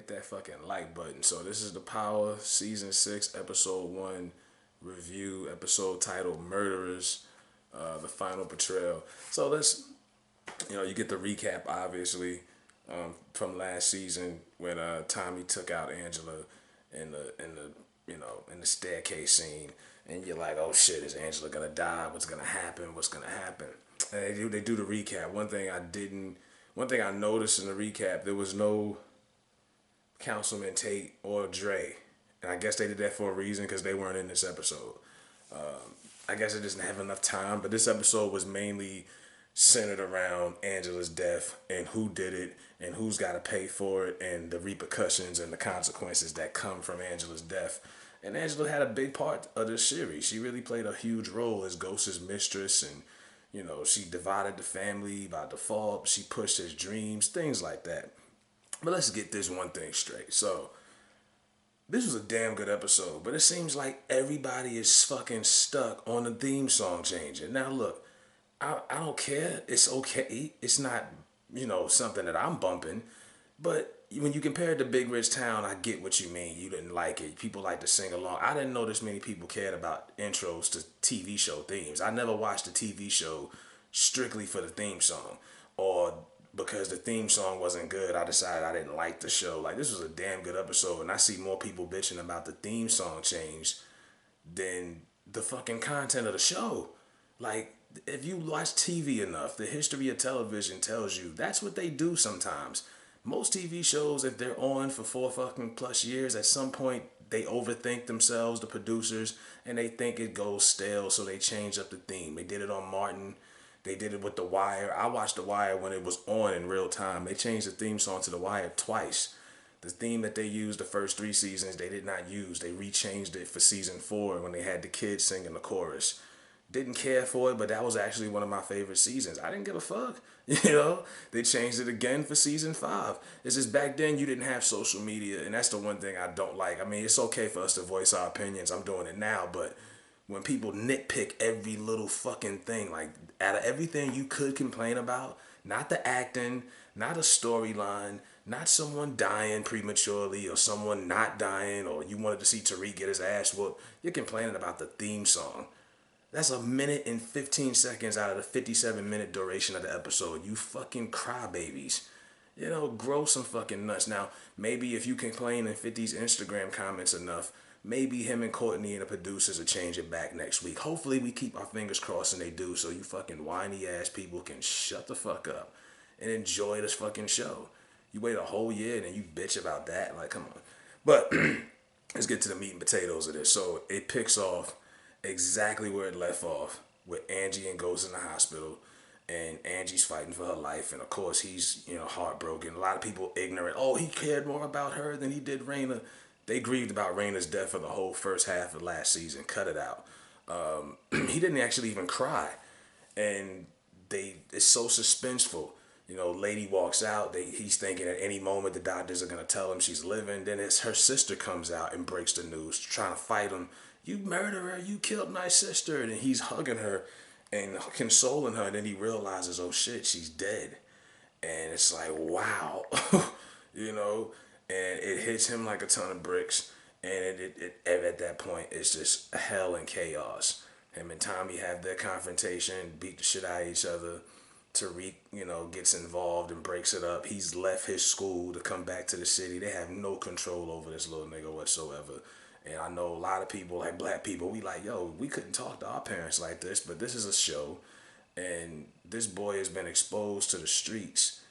that fucking like button. So this is The Power, Season 6, Episode 1 review, episode titled Murderers, the final portrayal. So let's, you get the recap, obviously, from last season when Tommy took out Angela in the staircase scene, and you're like, oh shit, is Angela gonna die? What's gonna happen? What's gonna happen? And they do the recap. One thing I noticed in the recap, there was no Councilman Tate or Dre, and I guess they did that for a reason because they weren't in this episode. I guess I didn't have enough time, but this episode was mainly centered around Angela's death and who did it and who's got to pay for it and the repercussions and the consequences that come from Angela's death. And Angela had a big part of this series. She really played a huge role as Ghost's mistress, and she divided the family by default. She pushed his dreams, things like that. But let's get this one thing straight. So, this was a damn good episode, but it seems like everybody is fucking stuck on the theme song changing. Now, look, I don't care. It's okay. It's not, something that I'm bumping. But when you compare it to Big Rich Town, I get what you mean. You didn't like it. People like to sing along. I didn't know this many people cared about intros to TV show themes. I never watched a TV show strictly for the theme song, or because the theme song wasn't good, I decided I didn't like the show. Like, this was a damn good episode, and I see more people bitching about the theme song change than the fucking content of the show. Like, if you watch TV enough, the history of television tells you that's what they do sometimes. Most TV shows, if they're on for 4 fucking plus years, at some point they overthink themselves, the producers, and they think it goes stale, so they change up the theme. They did it on Martin. They did it with The Wire. I watched The Wire when it was on in real time. They changed the theme song to The Wire twice. The theme that they used the first 3 seasons, they did not use. They rechanged it for season 4 when they had the kids singing the chorus. Didn't care for it, but that was actually one of my favorite seasons. I didn't give a fuck. They changed it again for season 5. It's just back then you didn't have social media, and that's the one thing I don't like. I mean, it's okay for us to voice our opinions. I'm doing it now, but when people nitpick every little fucking thing, like out of everything you could complain about, not the acting, not a storyline, not someone dying prematurely or someone not dying, or you wanted to see Tariq get his ass whooped, you're complaining about the theme song. That's a minute and 15 seconds out of the 57-minute duration of the episode. You fucking crybabies. Grow some fucking nuts. Now, maybe if you complain in 50's Instagram comments enough, maybe him and Courtney and the producers will change it back next week. Hopefully we keep our fingers crossed and they do, so you fucking whiny ass people can shut the fuck up and enjoy this fucking show. You wait a whole year and then you bitch about that? Like, come on. But let's get to the meat and potatoes of this. So it picks off exactly where it left off, with Angie and Ghost in the hospital, and Angie's fighting for her life, and of course he's heartbroken. A lot of people ignorant. Oh, he cared more about her than he did Raina. They grieved about Raina's death for the whole first half of last season. Cut it out. He didn't actually even cry, and it's so suspenseful. Lady walks out. He's thinking at any moment the doctors are gonna tell him she's living. Then it's her sister comes out and breaks the news, trying to fight him. You murderer! You killed my sister! And he's hugging her and consoling her. And then he realizes, oh shit, she's dead. And it's like, wow, And it hits him like a ton of bricks. And it at that point, it's just hell and chaos. Him and Tommy have their confrontation, beat the shit out of each other. Tariq, gets involved and breaks it up. He's left his school to come back to the city. They have no control over this little nigga whatsoever. And I know a lot of people, like black people, we like, yo, we couldn't talk to our parents like this, but this is a show. And this boy has been exposed to the streets.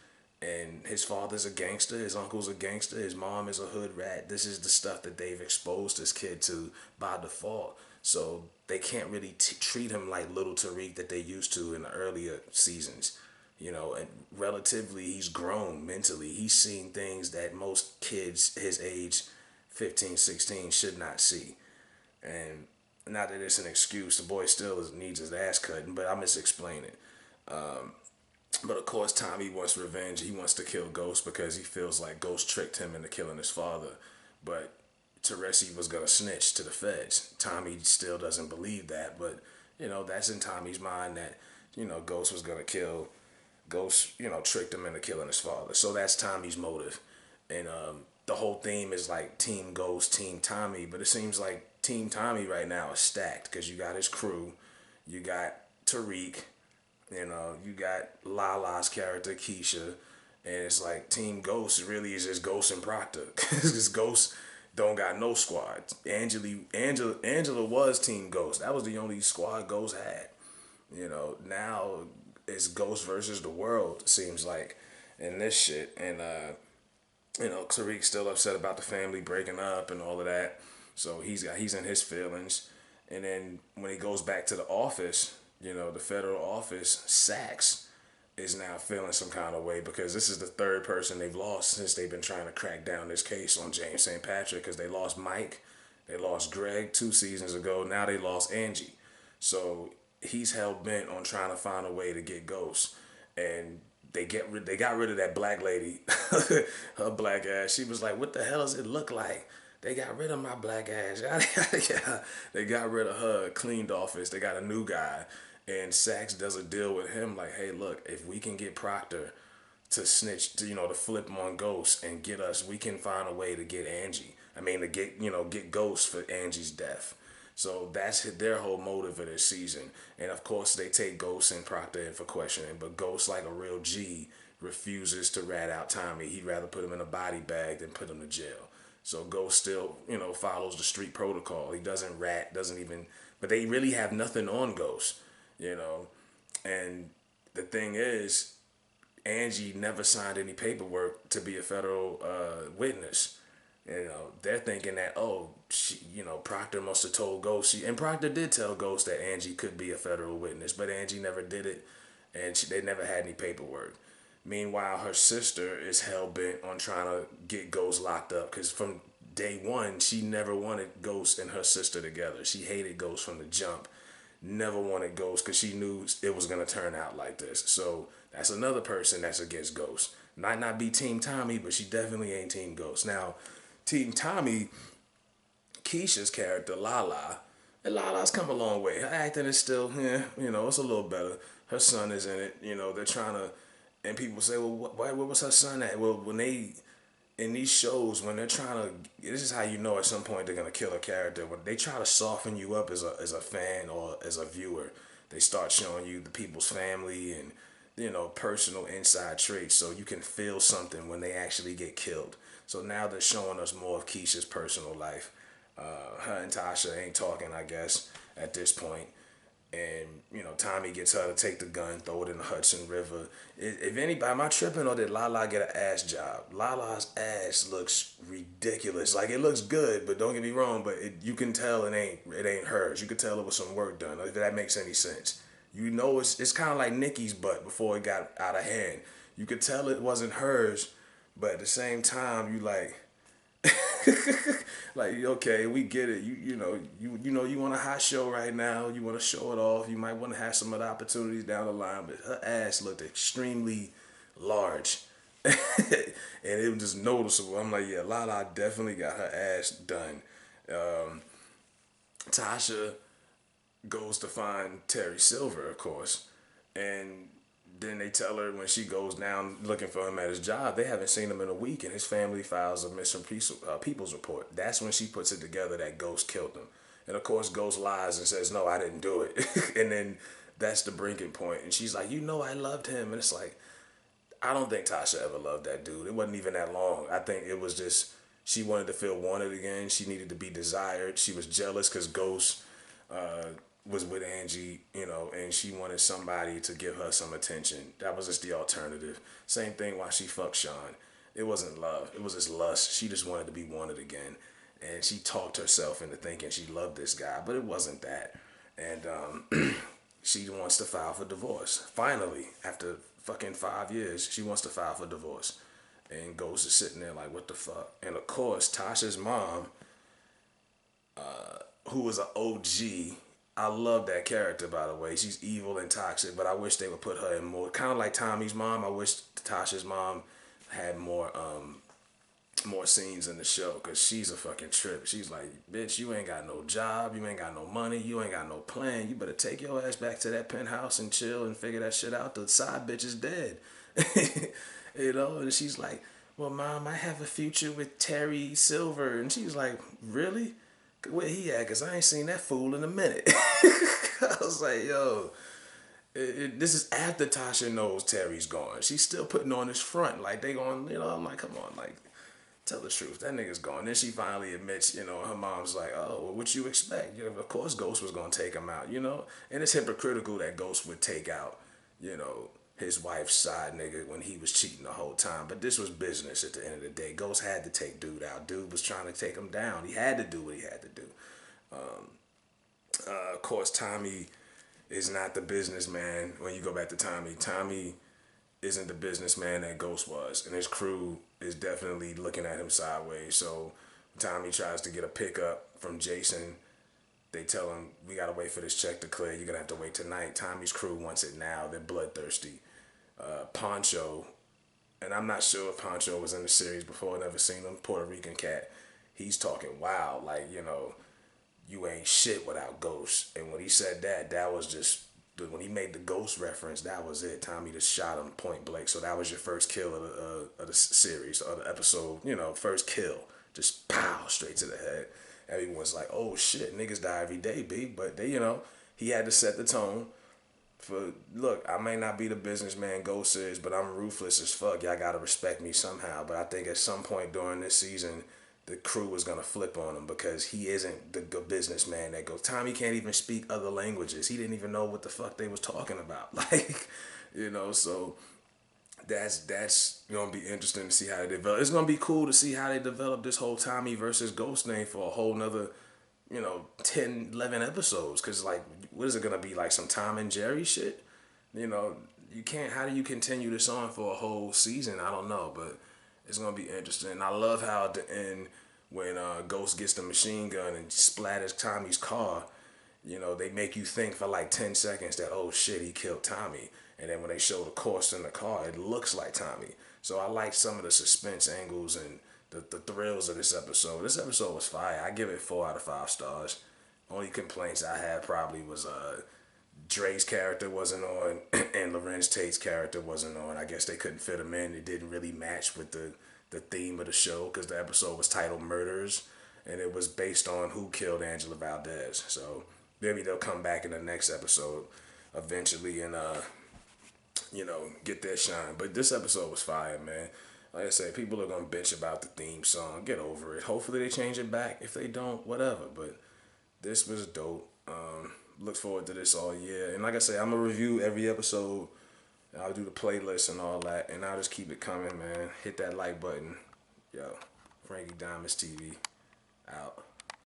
And his father's a gangster, his uncle's a gangster, his mom is a hood rat. This is the stuff that they've exposed this kid to by default. So they can't really treat him like little Tariq that they used to in the earlier seasons. And relatively, he's grown mentally. He's seeing things that most kids his age, 15, 16, should not see. And not that it's an excuse, the boy still needs his ass cutting, but I'm just explaining it. But of course, Tommy wants revenge. He wants to kill Ghost because he feels like Ghost tricked him into killing his father. But Teresi was going to snitch to the feds. Tommy still doesn't believe that, but, that's in Tommy's mind that, Ghost was going to Ghost, tricked him into killing his father. So that's Tommy's motive. And the whole theme is like Team Ghost, Team Tommy, but it seems like Team Tommy right now is stacked because you got his crew, you got Tariq, you got Lala's character Keisha, and it's like Team Ghost really is just Ghost and Proctor. Because Ghost don't got no squad. Angela was Team Ghost. That was the only squad Ghost had. Now it's Ghost versus the world. It seems like in this shit, and Tariq's still upset about the family breaking up and all of that. So he's in his feelings. And then when he goes back to the office, the federal office, Sachs is now feeling some kind of way because this is the third person they've lost since they've been trying to crack down this case on James St. Patrick because they lost Mike, they lost Greg 2 seasons ago, now they lost Angie. So he's hell bent on trying to find a way to get Ghost. And they got rid of that black lady, her black ass. She was like, "What the hell does it look like?" They got rid of my black ass. Yeah, they got rid of her, cleaned office. They got a new guy, and Sachs does a deal with him like, "Hey, look, if we can get Proctor to snitch, to flip him on Ghost and get us, we can find a way to get Angie. I mean, to get Ghost for Angie's death." So that's their whole motive of this season. And of course, they take Ghost and Proctor in for questioning, but Ghost, like a real G, refuses to rat out Tommy. He'd rather put him in a body bag than put him to jail. So Ghost still, follows the street protocol. He doesn't rat, doesn't even, but they really have nothing on Ghost, you know. And the thing is, Angie never signed any paperwork to be a federal witness. They're thinking that, oh, Proctor must have told Ghost. And Proctor did tell Ghost that Angie could be a federal witness, but Angie never did it, and they never had any paperwork. Meanwhile, her sister is hell bent on trying to get Ghost locked up because from day one, she never wanted Ghost and her sister together. She hated Ghost from the jump. Never wanted Ghost because she knew it was going to turn out like this. So that's another person that's against Ghost. Might not be Team Tommy, but she definitely ain't Team Ghost. Now, Team Tommy, Keisha's character, Lala, and Lala's come a long way. Her acting is still, it's a little better. Her son is in it. They're trying to, and people say, well, where was her son at? Well, when they, in these shows, when they're trying to, this is how you know at some point they're going to kill a character. When they try to soften you up as a fan or as a viewer, they start showing you the people's family and, personal inside traits so you can feel something when they actually get killed. So now they're showing us more of Keisha's personal life. Her and Tasha ain't talking, I guess, at this point. And, Tommy gets her to take the gun, throw it in the Hudson River. If anybody, am I tripping or did Lala get an ass job? Lala's ass looks ridiculous. Like, it looks good, but don't get me wrong, but you can tell it ain't hers. You could tell it was some work done, if that makes any sense. It's kind of like Nikki's butt before it got out of hand. You could tell it wasn't hers, but at the same time, you like, like, okay, we get it. You want a hot show right now. You want to show it off. You might want to have some other opportunities down the line, but her ass looked extremely large, and it was just noticeable. I'm like, yeah, Lala definitely got her ass done. Tasha goes to find Terry Silver, of course, and then they tell her when she goes down looking for him at his job, they haven't seen him in a week, and his family files a missing people's report. That's when she puts it together that Ghost killed him. And of course, Ghost lies and says, "No, I didn't do it." And then that's the breaking point. And she's like, I loved him. And it's like, I don't think Tasha ever loved that dude. It wasn't even that long. I think it was just she wanted to feel wanted again. She needed to be desired. She was jealous because Ghost was with Angie, and she wanted somebody to give her some attention. That was just the alternative. Same thing while she fucked Sean. It wasn't love. It was just lust. She just wanted to be wanted again. And she talked herself into thinking she loved this guy, but it wasn't that. And she wants to file for divorce. Finally, after fucking 5 years, she wants to file for divorce. And Ghost is sitting there like, what the fuck? And of course, Tasha's mom, who was an OG. I love that character, by the way. She's evil and toxic, but I wish they would put her in more. Kind of like Tommy's mom. I wish Tasha's mom had more scenes in the show because she's a fucking trip. She's like, bitch, you ain't got no job. You ain't got no money. You ain't got no plan. You better take your ass back to that penthouse and chill and figure that shit out. The side bitch is dead. And she's like, well, Mom, I have a future with Terry Silver. And she was like, really? Where he at? Because I ain't seen that fool in a minute. I was like, yo, this is after Tasha knows Terry's gone. She's still putting on this front. Like, they going, I'm like, come on, like, tell the truth. That nigga's gone. Then she finally admits, her mom's like, oh, well, what you expect? Of course Ghost was going to take him out. And it's hypocritical that Ghost would take out, you know, his wife's side nigga when he was cheating the whole time. But this was business at the end of the day. Ghost had to take dude out. Dude was trying to take him down. He had to do what he had to do. Of course, Tommy is not the businessman when you go back to Tommy. Tommy isn't the businessman that Ghost was, and his crew is definitely looking at him sideways. So Tommy tries to get a pickup from Jason. They tell him, we gotta wait for this check to clear. You're gonna have to wait tonight. Tommy's crew wants it now. They're bloodthirsty. Poncho, and I'm not sure if Poncho was in the series before. I never seen him. Puerto Rican cat. He's talking wild, like, you ain't shit without Ghost. And when he said that, that was just, when he made the Ghost reference, that was it. Tommy just shot him point blank. So that was your first kill of the series, or the episode, first kill. Just pow, straight to the head. Everyone's like, oh shit, niggas die every day, B. But he had to set the tone for, look, I may not be the businessman Ghost is, but I'm ruthless as fuck. Y'all gotta respect me somehow. But I think at some point during this season, the crew was gonna flip on him because he isn't the businessman that goes. Tommy can't even speak other languages. He didn't even know what the fuck they was talking about. Like, so that's gonna be interesting to see how they develop. It's gonna be cool to see how they develop this whole Tommy versus Ghost thing for a whole nother 10, 11 episodes. Cause like, what is it gonna be, like some Tom and Jerry shit? You can't, how do you continue this on for a whole season? I don't know, but it's gonna be interesting. I love how at the end, when Ghost gets the machine gun and splatters Tommy's car, they make you think for like 10 seconds that, oh shit, he killed Tommy. And then when they show the corpse in the car, it looks like Tommy. So I like some of the suspense angles and the thrills of this episode. This episode was fire. I give it 4 out of 5 stars. Only complaints I had probably was Dre's character wasn't on and Lorenz Tate's character wasn't on. I guess they couldn't fit them in. It didn't really match with the theme of the show because the episode was titled Murders and it was based on who killed Angela Valdez. So maybe they'll come back in the next episode eventually and get their shine. But this episode was fire, man. Like I said, people are gonna bitch about the theme song. Get over it. Hopefully they change it back. If they don't, whatever. But this was dope. Look forward to this all year. And like I said, I'm gonna review every episode. I'll do the playlist and all that, and I'll just keep it coming, man. Hit that like button. Yo, Frankie Diamonds TV.